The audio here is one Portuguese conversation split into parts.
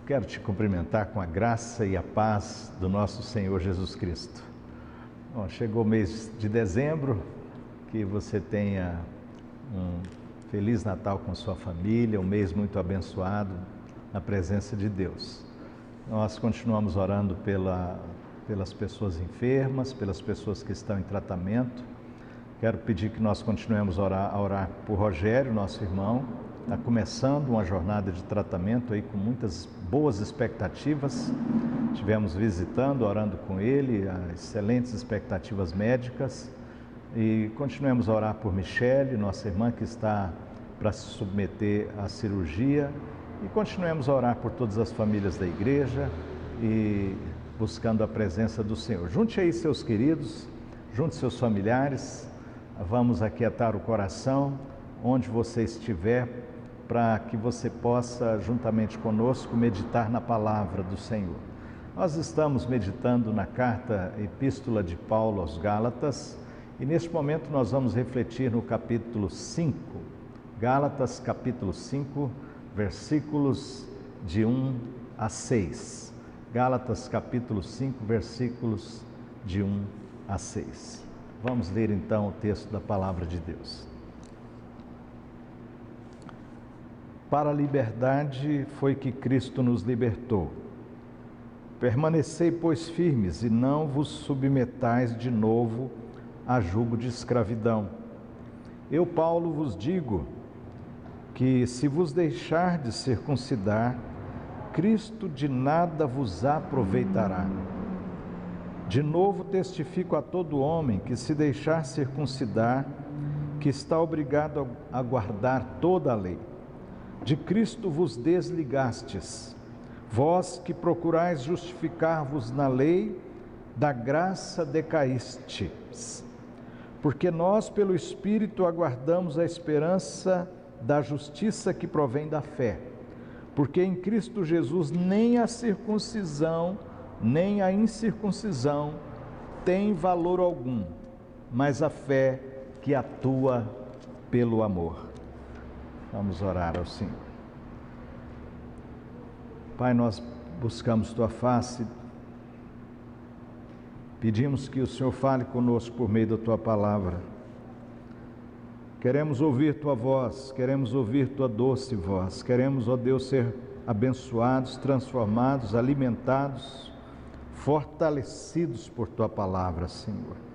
Quero te cumprimentar com a graça e a paz do nosso Senhor Jesus Cristo. Bom, chegou o mês de dezembro, que você tenha um Feliz Natal com sua família, um mês muito abençoado na presença de Deus. Nós continuamos orando pelas pessoas enfermas, pelas pessoas que estão em tratamento. Quero pedir que nós continuemos a orar por Rogério, nosso irmão. Está começando uma jornada de tratamento aí com muitas boas expectativas. Estivemos visitando, orando com ele, excelentes expectativas médicas. E continuemos a orar por Michele, nossa irmã que está para se submeter à cirurgia. E continuemos a orar por todas as famílias da igreja e buscando a presença do Senhor. Junte aí seus queridos, junte seus familiares. Vamos aquietar o coração onde você estiver, para que você possa, juntamente conosco, meditar na palavra do Senhor. Nós estamos meditando na carta Epístola de Paulo aos Gálatas, e neste momento nós vamos refletir no capítulo 5, Gálatas capítulo 5, versículos de 1 a 6. Gálatas capítulo 5, versículos de 1 a 6. Vamos ler então o texto da palavra de Deus. Para a liberdade foi que Cristo nos libertou. Permanecei, pois, firmes, e não vos submetais de novo a jugo de escravidão. Eu, Paulo, vos digo que, se vos deixardes circuncidar, Cristo de nada vos aproveitará. De novo testifico a todo homem que, se deixar circuncidar, que está obrigado a guardar toda a lei. De Cristo vos desligastes, vós que procurais justificar-vos na lei, da graça decaístes. Porque nós, pelo Espírito, aguardamos a esperança da justiça que provém da fé. Porque em Cristo Jesus nem a circuncisão, nem a incircuncisão tem valor algum, mas a fé que atua pelo amor. Vamos orar ao Senhor. Pai, nós buscamos Tua face, pedimos que o Senhor fale conosco por meio da Tua palavra. Queremos ouvir Tua voz, queremos ouvir Tua doce voz, queremos, ó Deus, ser abençoados, transformados, alimentados, fortalecidos por Tua palavra, Senhor.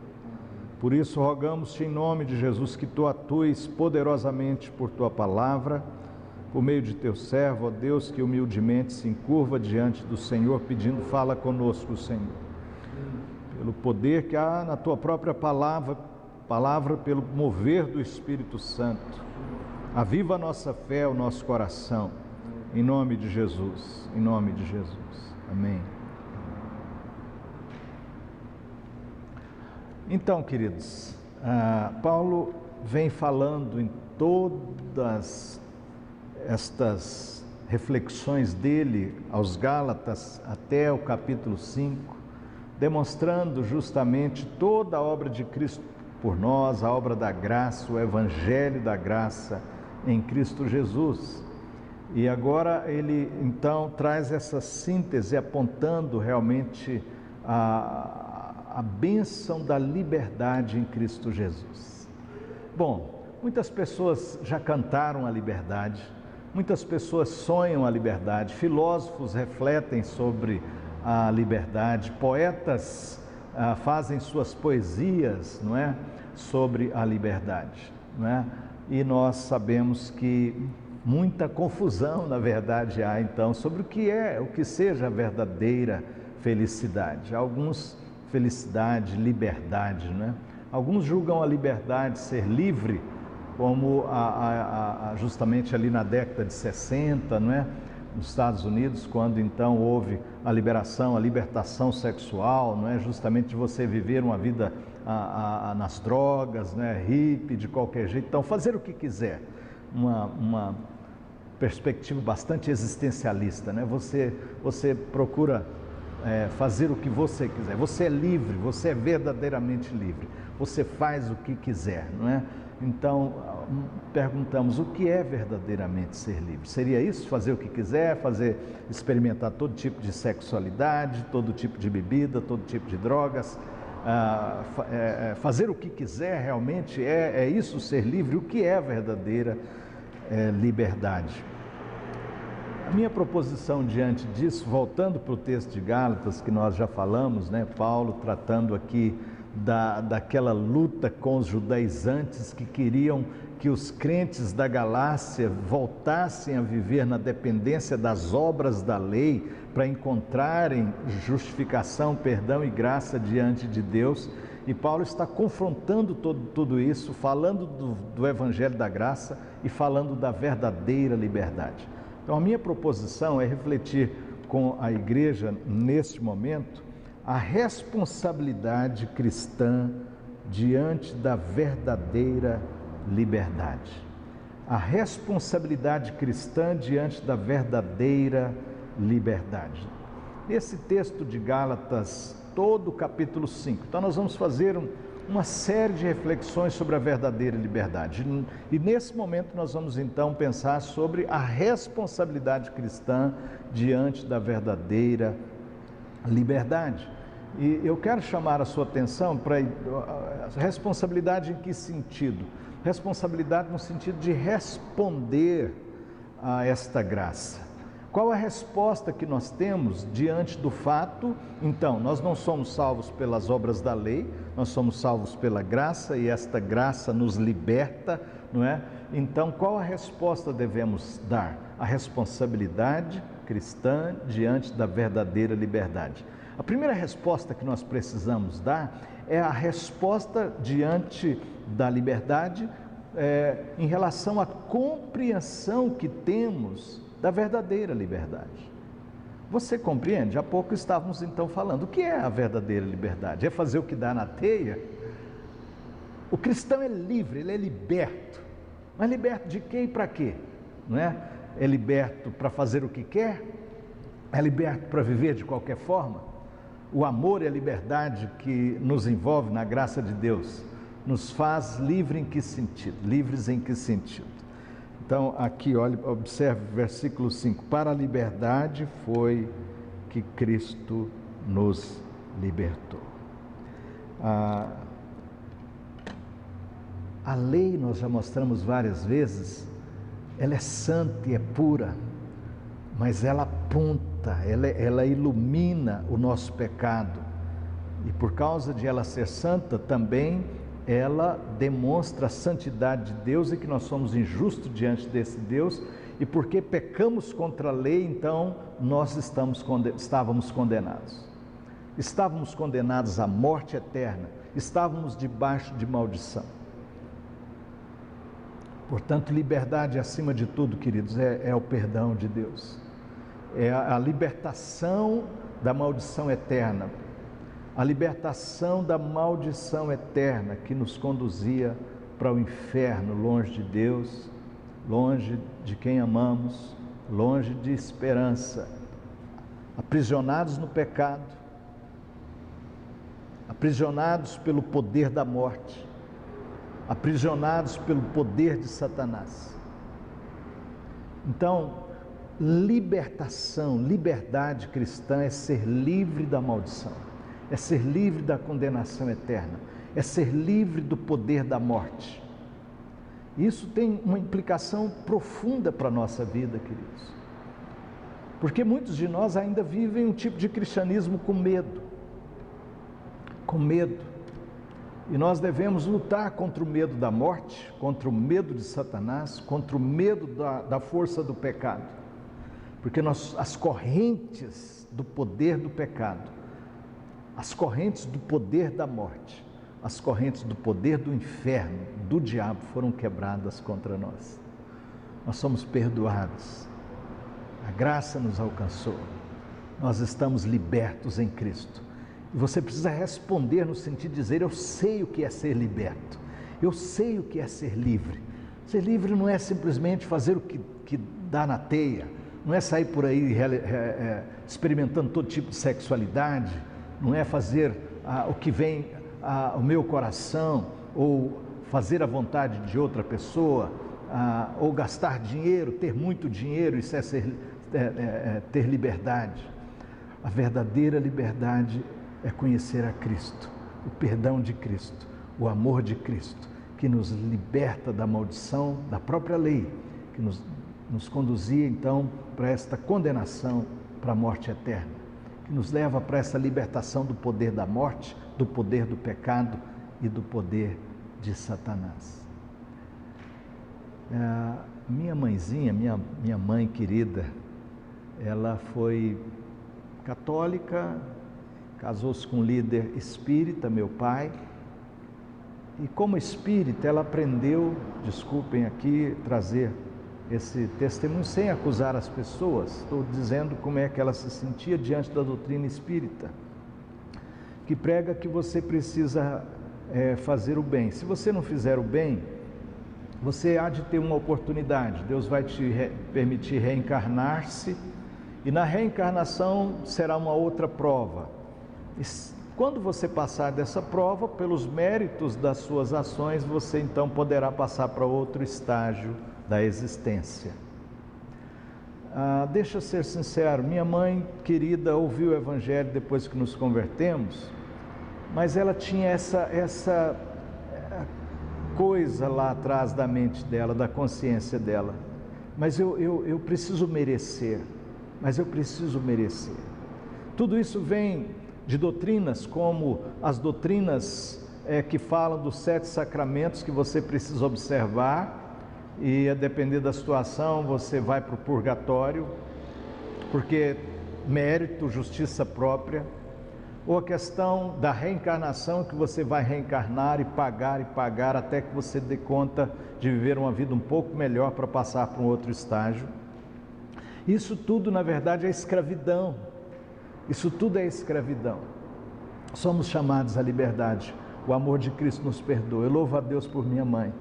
Por isso, rogamos-te em nome de Jesus que Tu atues poderosamente por Tua palavra, por meio de Teu servo, ó Deus, que humildemente se encurva diante do Senhor, pedindo, fala conosco, Senhor. Pelo poder que há na Tua própria palavra, pelo mover do Espírito Santo. Aviva a nossa fé, o nosso coração, em nome de Jesus, em nome de Jesus. Amém. Então, queridos, Paulo vem falando em todas estas reflexões dele aos Gálatas até o capítulo 5, demonstrando justamente toda a obra de Cristo por nós, a obra da graça, o evangelho da graça em Cristo Jesus. E agora ele então traz essa síntese apontando realmente a bênção da liberdade em Cristo Jesus. Bom, muitas pessoas já cantaram a liberdade, muitas pessoas sonham a liberdade, filósofos refletem sobre a liberdade, poetas fazem suas poesias, não é, sobre a liberdade, não é? E nós sabemos que muita confusão, na verdade, há então sobre o que seja a verdadeira felicidade. Alguns felicidade, liberdade, né? Alguns julgam a liberdade ser livre, como justamente ali na década de 60, não é? Nos Estados Unidos, quando então houve a libertação sexual, não é? Justamente de você viver uma vida nas drogas, né? Hippie, de qualquer jeito, então fazer o que quiser, uma perspectiva bastante existencialista, né? Você procura fazer o que você quiser, você é livre, você é verdadeiramente livre, você faz o que quiser, não é? Então, perguntamos o que é verdadeiramente ser livre? Seria isso? Fazer o que quiser, experimentar todo tipo de sexualidade, todo tipo de bebida, todo tipo de drogas, fazer o que quiser realmente? É isso ser livre? O que é a verdadeira liberdade? A minha proposição diante disso, voltando para o texto de Gálatas que nós já falamos, né? Paulo tratando aqui daquela luta com os judaizantes que queriam que os crentes da Galácia voltassem a viver na dependência das obras da lei para encontrarem justificação, perdão e graça diante de Deus. E Paulo está confrontando tudo isso, falando do Evangelho da Graça e falando da verdadeira liberdade. Então a minha proposição é refletir com a igreja neste momento a responsabilidade cristã diante da verdadeira liberdade. A responsabilidade cristã diante da verdadeira liberdade. Nesse texto de Gálatas, todo o capítulo 5, então nós vamos fazer uma série de reflexões sobre a verdadeira liberdade. E nesse momento nós vamos então pensar sobre a responsabilidade cristã diante da verdadeira liberdade. E eu quero chamar a sua atenção para a responsabilidade em que sentido? Responsabilidade no sentido de responder a esta graça. Qual a resposta que nós temos diante do fato? Então, nós não somos salvos pelas obras da lei, nós somos salvos pela graça e esta graça nos liberta, não é? Então, qual a resposta devemos dar? A responsabilidade cristã diante da verdadeira liberdade. A primeira resposta que nós precisamos dar é a resposta diante da liberdade em relação à compreensão que temos da verdadeira liberdade. Você compreende? Há pouco estávamos então falando, o que é a verdadeira liberdade? É fazer o que dá na teia? O cristão é livre, ele é liberto. Mas liberto de quê e para quê? Não é? É liberto para fazer o que quer? É liberto para viver de qualquer forma? O amor e a liberdade que nos envolve na graça de Deus nos faz livres em que sentido? Livres em que sentido? Então, aqui, olha, observe o versículo 5. Para a liberdade foi que Cristo nos libertou. A lei, nós já mostramos várias vezes, ela é santa e é pura, mas ela aponta, ela ilumina o nosso pecado. E por causa de ela ser santa, também ela demonstra a santidade de Deus e que nós somos injustos diante desse Deus, e porque pecamos contra a lei, então nós estávamos condenados. Estávamos condenados à morte eterna, estávamos debaixo de maldição. Portanto, liberdade acima de tudo, queridos, é o perdão de Deus. É a libertação da maldição eterna. A libertação da maldição eterna que nos conduzia para o inferno, longe de Deus, longe de quem amamos, longe de esperança, aprisionados no pecado, aprisionados pelo poder da morte, aprisionados pelo poder de Satanás. Então, libertação, liberdade cristã é ser livre da maldição, é ser livre da condenação eterna, é ser livre do poder da morte. Isso tem uma implicação profunda para a nossa vida, queridos, porque muitos de nós ainda vivem um tipo de cristianismo com medo, e nós devemos lutar contra o medo da morte, contra o medo de Satanás, contra o medo da força do pecado, porque as correntes do poder do pecado, as correntes do poder da morte, as correntes do poder do inferno, do diabo, foram quebradas contra nós. Nós somos perdoados, a graça nos alcançou, nós estamos libertos em Cristo. E você precisa responder no sentido de dizer, eu sei o que é ser liberto, eu sei o que é ser livre. Ser livre não é simplesmente fazer o que dá na teia, não é sair por aí experimentando todo tipo de sexualidade, não é fazer o que vem ao meu coração, ou fazer a vontade de outra pessoa, ou gastar dinheiro, ter muito dinheiro, isso é ter liberdade. A verdadeira liberdade é conhecer a Cristo, o perdão de Cristo, o amor de Cristo, que nos liberta da maldição da própria lei, que nos conduzia então para esta condenação, para a morte eterna, que nos leva para essa libertação do poder da morte, do poder do pecado e do poder de Satanás. Minha mãezinha, minha mãe querida, ela foi católica, casou-se com um líder espírita, meu pai, e como espírita ela aprendeu, desculpem aqui trazer esse testemunho sem acusar as pessoas, estou dizendo como é que ela se sentia diante da doutrina espírita, que prega que você precisa fazer o bem. Se você não fizer o bem, você há de ter uma oportunidade, Deus vai te permitir reencarnar-se, e na reencarnação será uma outra prova. E quando você passar dessa prova, pelos méritos das suas ações, você então poderá passar para outro estágio da existência. Deixa eu ser sincero, minha mãe querida ouviu o Evangelho depois que nos convertemos, mas ela tinha essa coisa lá atrás da mente dela, da consciência dela. Mas eu preciso merecer, Tudo isso vem de doutrinas como as doutrinas que falam dos 7 sacramentos que você precisa observar, e a depender da situação você vai para o purgatório, porque mérito, justiça própria, ou a questão da reencarnação, que você vai reencarnar e pagar até que você dê conta de viver uma vida um pouco melhor para passar para um outro estágio. Isso tudo na verdade é escravidão, Somos chamados à liberdade, o amor de Cristo nos perdoa. Eu louvo a Deus por minha mãe,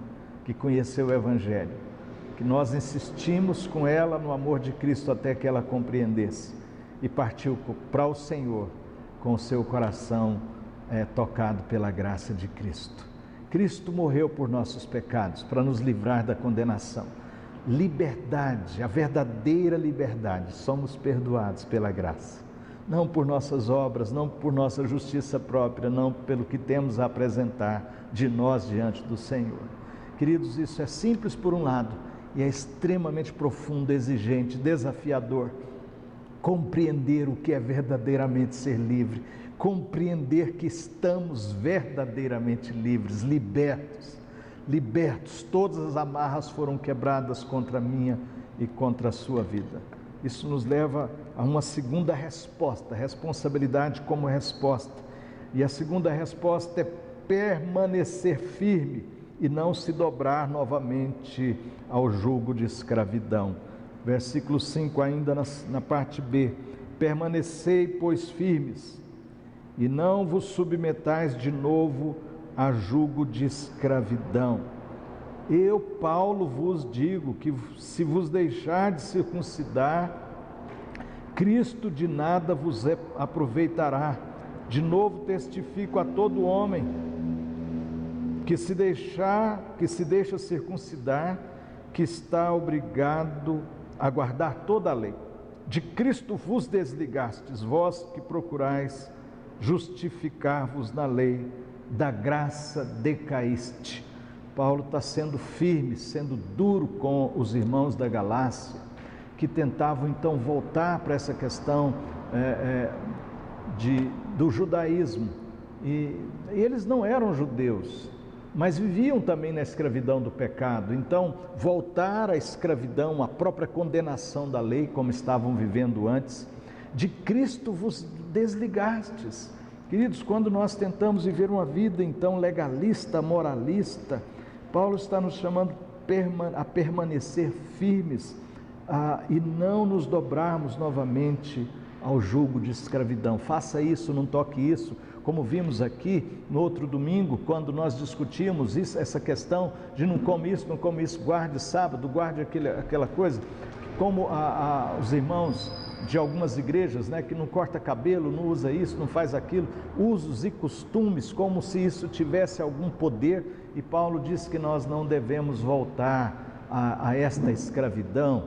que conheceu o Evangelho, que nós insistimos com ela no amor de Cristo até que ela compreendesse e partiu para o Senhor com o seu coração tocado pela graça de Cristo. Cristo morreu por nossos pecados, para nos livrar da condenação. Liberdade, a verdadeira liberdade, somos perdoados pela graça, não por nossas obras, não por nossa justiça própria, não pelo que temos a apresentar de nós diante do Senhor. Queridos, isso é simples por um lado e é extremamente profundo, exigente, desafiador. Compreender o que é verdadeiramente ser livre, compreender que estamos verdadeiramente livres, libertos, todas as amarras foram quebradas contra a minha e contra a sua vida. Isso nos leva a uma segunda resposta, responsabilidade como resposta, e a segunda resposta é permanecer firme e não se dobrar novamente ao jugo de escravidão. Versículo 5 ainda na parte B: permanecei, pois, firmes, e não vos submetais de novo a jugo de escravidão. Eu, Paulo, vos digo que se vos deixar de circuncidar, Cristo de nada vos aproveitará. De novo testifico a todo homem que se deixa circuncidar, que está obrigado a guardar toda a lei. De Cristo vos desligastes, vós que procurais justificar-vos na lei, da graça decaíste. Paulo está sendo firme, sendo duro com os irmãos da Galácia, que tentavam então voltar para essa questão do judaísmo, e eles não eram judeus, mas viviam também na escravidão do pecado. Então voltar à escravidão, à própria condenação da lei, como estavam vivendo antes. De Cristo vos desligastes. Queridos, quando nós tentamos viver uma vida então legalista, moralista, Paulo está nos chamando a permanecer firmes e não nos dobrarmos novamente ao jugo de escravidão. Faça isso, não toque isso. Como vimos aqui no outro domingo, quando nós discutimos essa questão de não come isso, guarde sábado, guarde aquela coisa. como os irmãos de algumas igrejas, né, que não corta cabelo, não usa isso, não faz aquilo, usos e costumes como se isso tivesse algum poder, e Paulo diz que nós não devemos voltar a esta escravidão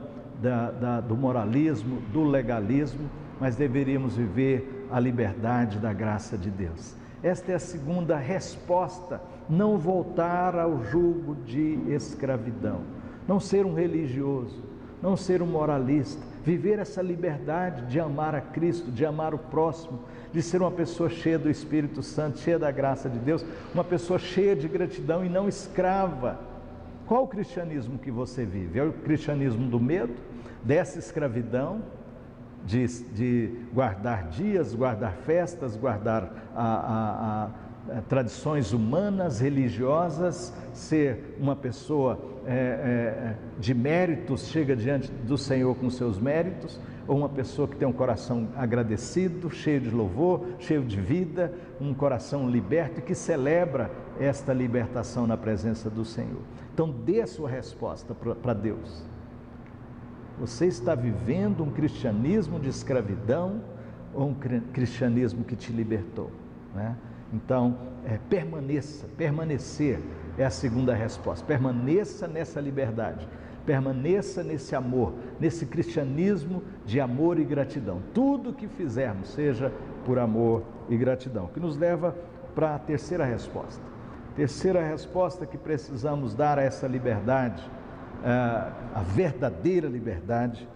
do moralismo, do legalismo, mas deveríamos viver a liberdade da graça de Deus. Esta é a segunda resposta: não voltar ao jugo de escravidão, não ser um religioso, não ser um moralista, viver essa liberdade de amar a Cristo, de amar o próximo, de ser uma pessoa cheia do Espírito Santo, cheia da graça de Deus, uma pessoa cheia de gratidão e não escrava. Qual o cristianismo que você vive? É o cristianismo do medo, dessa escravidão, de guardar dias, guardar festas, guardar tradições humanas, religiosas, ser uma pessoa de méritos, chega diante do Senhor com seus méritos, ou uma pessoa que tem um coração agradecido, cheio de louvor, cheio de vida, um coração liberto e que celebra esta libertação na presença do Senhor. Então dê a sua resposta para Deus. Você está vivendo um cristianismo de escravidão ou um cristianismo que te libertou, né? Então, permanecer é a segunda resposta. Permaneça nessa liberdade, permaneça nesse amor, nesse cristianismo de amor e gratidão. Tudo que fizermos seja por amor e gratidão, que nos leva para a terceira resposta. Terceira resposta que precisamos dar a essa liberdade, a verdadeira liberdade,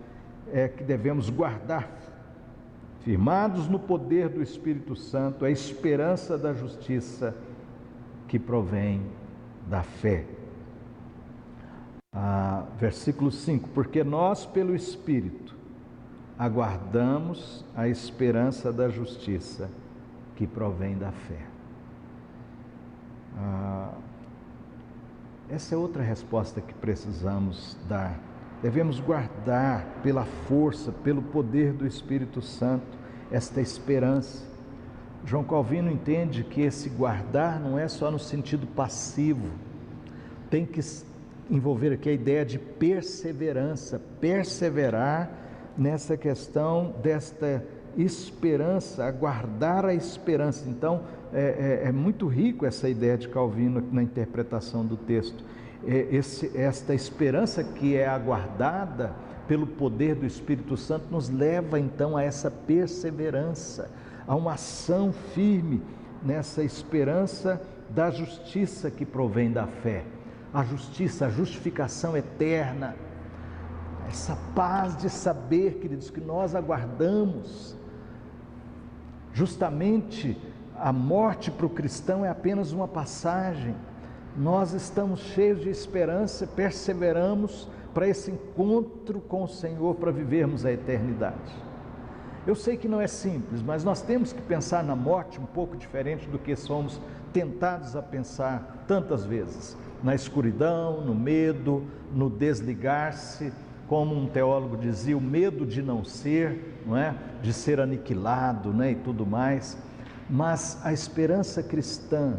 é que devemos guardar, firmados no poder do Espírito Santo, a esperança da justiça que provém da fé. Versículo 5: porque nós pelo Espírito aguardamos a esperança da justiça que provém da fé. Essa é outra resposta que precisamos dar. Devemos guardar pela força, pelo poder do Espírito Santo, esta esperança. João Calvino entende que esse guardar não é só no sentido passivo, tem que envolver aqui a ideia de perseverança, perseverar nessa questão desta esperança, aguardar a esperança. Então, é muito rico essa ideia de Calvino na interpretação do texto. Esta esperança que é aguardada pelo poder do Espírito Santo nos leva então a essa perseverança, a uma ação firme nessa esperança da justiça que provém da fé. A justiça, a justificação eterna, essa paz de saber, queridos, que nós aguardamos. Justamente a morte para o cristão é apenas uma passagem. Nós estamos cheios de esperança, perseveramos para esse encontro com o Senhor, para vivermos a eternidade. Eu sei que não é simples, mas nós temos que pensar na morte um pouco diferente do que somos tentados a pensar tantas vezes. Na escuridão, no medo, no desligar-se, como um teólogo dizia, o medo de não ser, não é? De ser aniquilado, né? E tudo mais. Mas a esperança cristã,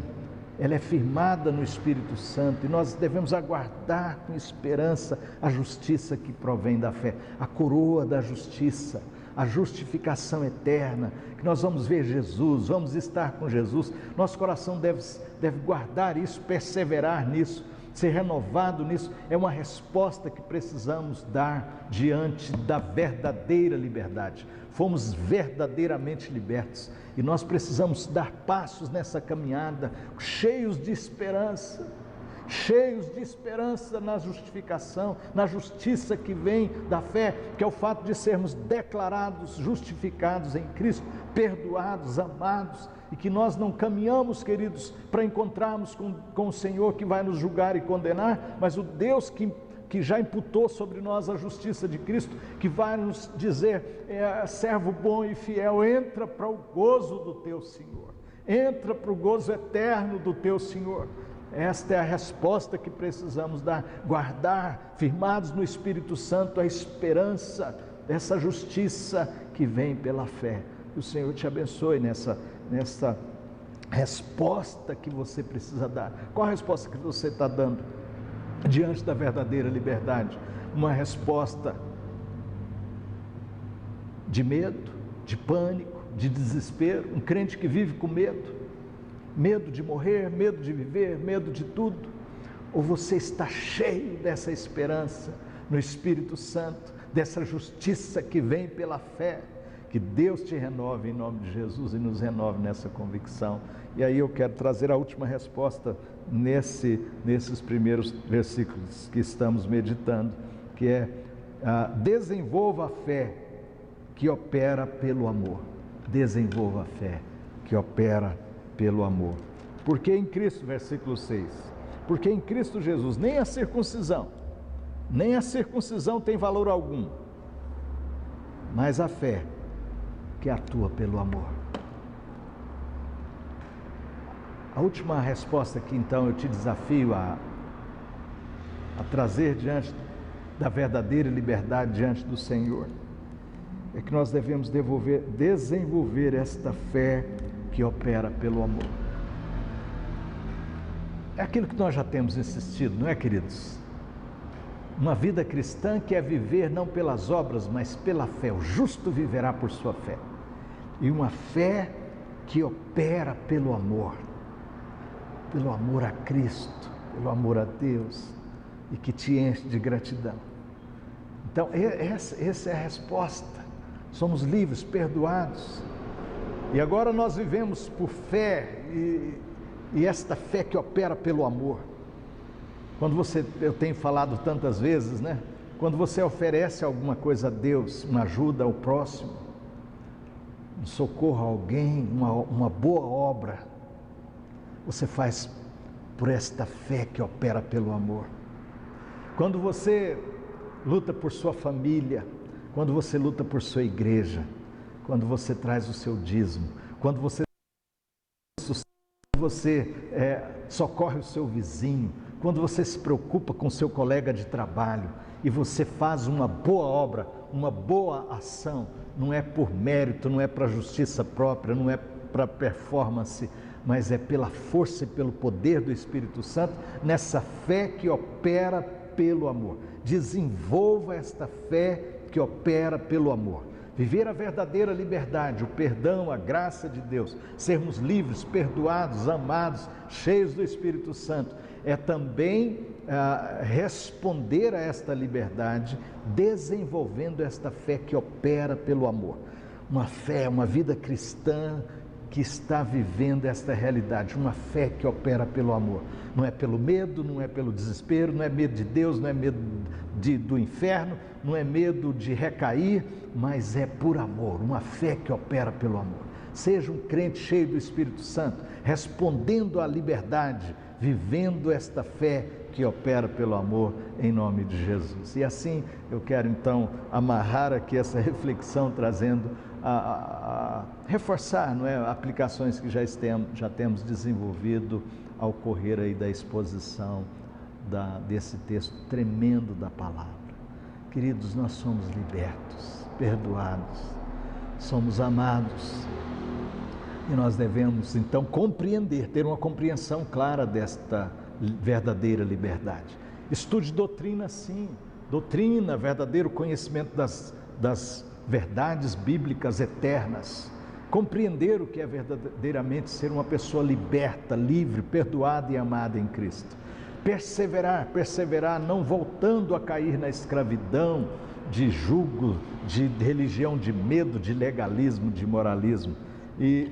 ela é firmada no Espírito Santo, e nós devemos aguardar com esperança a justiça que provém da fé, a coroa da justiça, a justificação eterna, que nós vamos ver Jesus, vamos estar com Jesus. Nosso coração deve guardar isso, perseverar nisso, ser renovado nisso. É uma resposta que precisamos dar diante da verdadeira liberdade. Fomos verdadeiramente libertos e nós precisamos dar passos nessa caminhada, cheios de esperança na justificação, na justiça que vem da fé, que é o fato de sermos declarados justificados em Cristo, perdoados, amados, e que nós não caminhamos, queridos, para encontrarmos com o Senhor que vai nos julgar e condenar, mas o Deus que já imputou sobre nós a justiça de Cristo, que vai nos dizer, servo bom e fiel, entra para o gozo do teu Senhor, entra para o gozo eterno do teu Senhor. Esta é a resposta que precisamos dar, guardar, firmados no Espírito Santo, a esperança dessa justiça que vem pela fé. Que o Senhor te abençoe nessa resposta que você precisa dar. Qual a resposta que você está dando diante da verdadeira liberdade? Uma resposta de medo, de pânico, de desespero, um crente que vive com medo, medo de morrer, medo de viver, medo de tudo, ou você está cheio dessa esperança no Espírito Santo, dessa justiça que vem pela fé? Que Deus te renove em nome de Jesus e nos renove nessa convicção. E aí eu quero trazer a última resposta nesses primeiros versículos que estamos meditando, que é: desenvolva a fé que opera pelo amor. Desenvolva a fé que opera pelo amor. Porque em Cristo, versículo 6, porque em Cristo Jesus nem a circuncisão tem valor algum, mas a fé que atua pelo amor. A última resposta que então eu te desafio a trazer diante da verdadeira liberdade diante do Senhor, é que nós devemos desenvolver esta fé que opera pelo amor. É aquilo que nós já temos insistido, não é, queridos? Uma vida cristã que é viver não pelas obras, mas pela fé. O justo viverá por sua fé. E uma fé que opera pelo amor a Cristo, pelo amor a Deus, e que te enche de gratidão. Então, essa é a resposta. Somos livres, perdoados, e agora nós vivemos por fé, e esta fé que opera pelo amor. Eu tenho falado tantas vezes, né? Quando você oferece alguma coisa a Deus, uma ajuda ao próximo, um socorro a alguém, uma boa obra, você faz por esta fé que opera pelo amor. Quando você luta por sua família, quando você luta por sua igreja, quando você traz o seu dízimo, quando você socorre o seu vizinho, quando você se preocupa com o seu colega de trabalho e você faz uma boa obra, uma boa ação, não é por mérito, não é para justiça própria, não é para performance, mas é pela força e pelo poder do Espírito Santo, nessa fé que opera pelo amor. Desenvolva esta fé que opera pelo amor. Viver a verdadeira liberdade, o perdão, a graça de Deus, sermos livres, perdoados, amados, cheios do Espírito Santo, é também responder a esta liberdade, desenvolvendo esta fé que opera pelo amor. Uma fé, uma vida cristã que está vivendo esta realidade, uma fé que opera pelo amor. Não é pelo medo, não é pelo desespero, não é medo de Deus, não é medo do inferno, não é medo de recair, mas é por amor, uma fé que opera pelo amor. Seja um crente cheio do Espírito Santo, respondendo à liberdade, vivendo esta fé que opera pelo amor, em nome de Jesus. E assim eu quero então amarrar aqui essa reflexão, trazendo reforçar, não é, aplicações que já temos desenvolvido ao correr aí da exposição desse texto tremendo da palavra. Queridos, nós somos libertos, perdoados, somos amados, e nós devemos então compreender, ter uma compreensão clara desta verdadeira liberdade. Estude doutrina, sim, doutrina, verdadeiro conhecimento das verdades bíblicas eternas, compreender o que é verdadeiramente ser uma pessoa liberta, livre, perdoada e amada em Cristo. Perseverar, não voltando a cair na escravidão de jugo, de religião de medo, de legalismo, de moralismo, e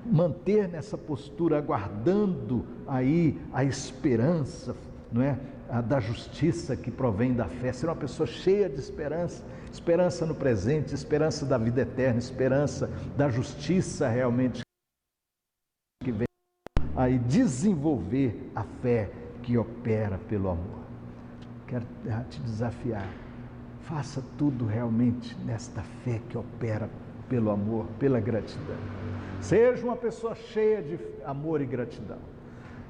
manter nessa postura, aguardando aí a esperança, não é? Da justiça que provém da fé, ser uma pessoa cheia de esperança, esperança no presente, esperança da vida eterna, esperança da justiça realmente que vem aí, desenvolver a fé que opera pelo amor. Quero te desafiar, faça tudo realmente nesta fé que opera pelo amor, pela gratidão. Seja uma pessoa cheia de amor e gratidão.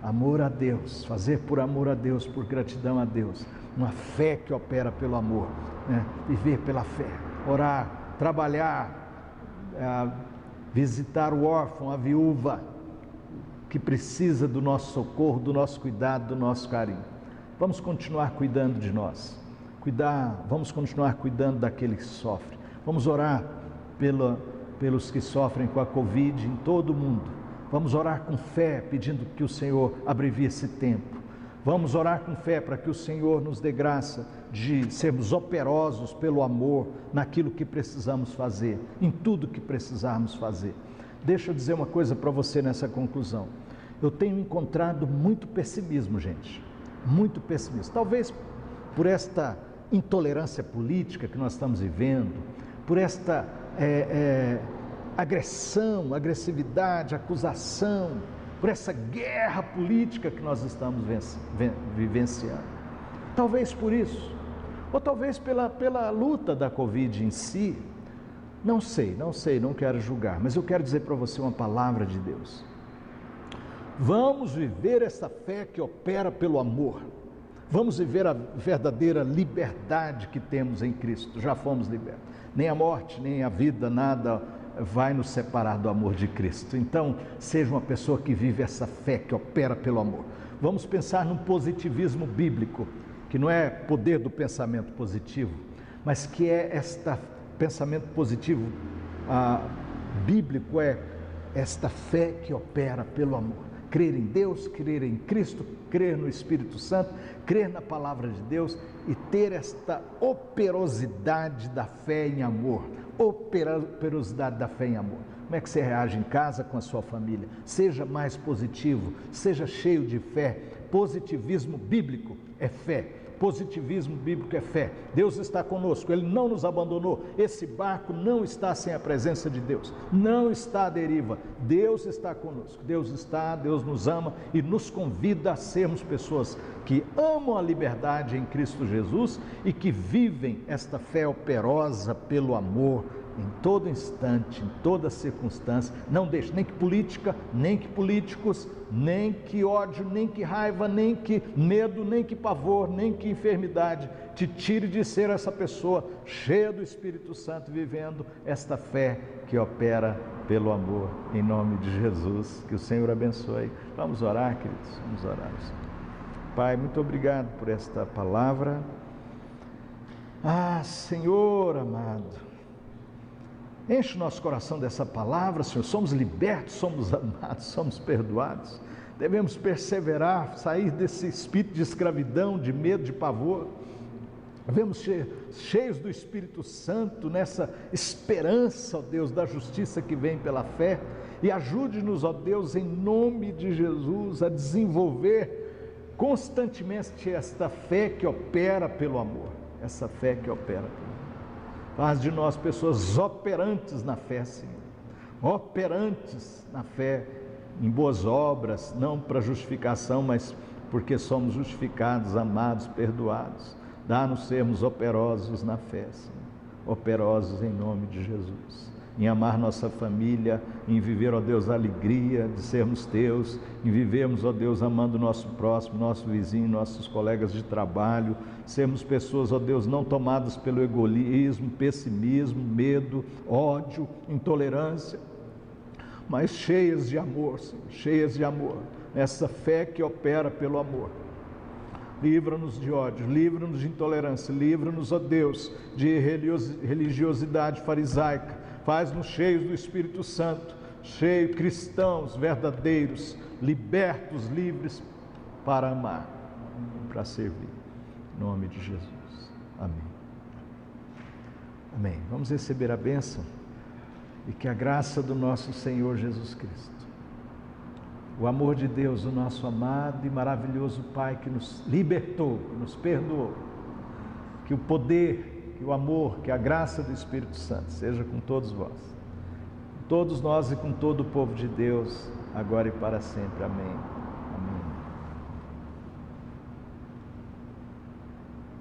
Amor a Deus, fazer por amor a Deus, por gratidão a Deus, uma fé que opera pelo amor, né? Viver pela fé, orar, trabalhar, visitar o órfão, a viúva, que precisa do nosso socorro, do nosso cuidado, do nosso carinho. Vamos continuar cuidando de nós, vamos continuar cuidando daquele que sofre, Vamos orar pelos que sofrem com a Covid em todo o mundo. Vamos orar com fé, pedindo que o Senhor abrevie esse tempo. Vamos orar com fé para que o Senhor nos dê graça de sermos operosos pelo amor naquilo que precisamos fazer, em tudo que precisarmos fazer. Deixa eu dizer uma coisa para você nessa conclusão. Eu tenho encontrado muito pessimismo, gente, muito pessimismo. Talvez por esta intolerância política que nós estamos vivendo, por esta agressão, agressividade, acusação, por essa guerra política que nós estamos vivenciando. Talvez por isso, ou talvez pela luta da Covid em si. Não sei, não quero julgar, mas eu quero dizer para você uma palavra de Deus. Vamos viver essa fé que opera pelo amor. Vamos viver a verdadeira liberdade que temos em Cristo. Já fomos libertos. Nem a morte, nem a vida, nada vai nos separar do amor de Cristo. Então, seja uma pessoa que vive essa fé que opera pelo amor. Vamos pensar num positivismo bíblico, que não é poder do pensamento positivo, mas que é pensamento positivo bíblico, é esta fé que opera pelo amor. Crer em Deus, crer em Cristo, crer no Espírito Santo, crer na palavra de Deus e ter esta operosidade da fé em amor. Operosidade da fé em amor. Como é que você reage em casa com a sua família? Seja mais positivo, seja cheio de fé. Positivismo bíblico é fé. Positivismo bíblico é fé. Deus está conosco, Ele não nos abandonou. Esse barco não está sem a presença de Deus, não está à deriva. Deus está conosco, Deus nos ama e nos convida a sermos pessoas que amam a liberdade em Cristo Jesus e que vivem esta fé operosa pelo amor em todo instante, em toda circunstância. Não deixe nem que política, nem que políticos, nem que ódio, nem que raiva, nem que medo, nem que pavor, nem que enfermidade te tire de ser essa pessoa cheia do Espírito Santo, vivendo esta fé que opera pelo amor, em nome de Jesus. Que o Senhor abençoe. Vamos orar, queridos, vamos orar. Pai, muito obrigado por esta palavra. Senhor amado, enche o nosso coração dessa palavra, Senhor. Somos libertos, somos amados, somos perdoados. Devemos perseverar, sair desse espírito de escravidão, de medo, de pavor. Devemos ser cheios do Espírito Santo, nessa esperança, ó Deus, da justiça que vem pela fé. E ajude-nos, ó Deus, em nome de Jesus, a desenvolver constantemente esta fé que opera pelo amor. Essa fé que opera pelo amor. Faz de nós pessoas operantes na fé, Senhor. Operantes na fé, em boas obras, não para justificação, mas porque somos justificados, amados, perdoados. Dá-nos sermos operosos na fé, Senhor. Operosos em nome de Jesus. Em amar nossa família, em viver, ó Deus, a alegria de sermos teus, em vivermos, ó Deus, amando o nosso próximo, nosso vizinho, nossos colegas de trabalho, sermos pessoas, ó Deus, não tomadas pelo egoísmo, pessimismo, medo, ódio, intolerância, mas cheias de amor, Senhor, cheias de amor, essa fé que opera pelo amor. Livra-nos de ódio, livra-nos de intolerância, livra-nos, ó Deus, de religiosidade farisaica. Faz-nos cheios do Espírito Santo, cheios cristãos verdadeiros, libertos, livres para amar, para servir. Em nome de Jesus. Amém. Amém. Vamos receber a bênção e que a graça do nosso Senhor Jesus Cristo, o amor de Deus, o nosso amado e maravilhoso Pai que nos libertou, nos perdoou, que o poder, que o amor, que a graça do Espírito Santo seja com todos vós, com todos nós e com todo o povo de Deus, agora e para sempre. Amém.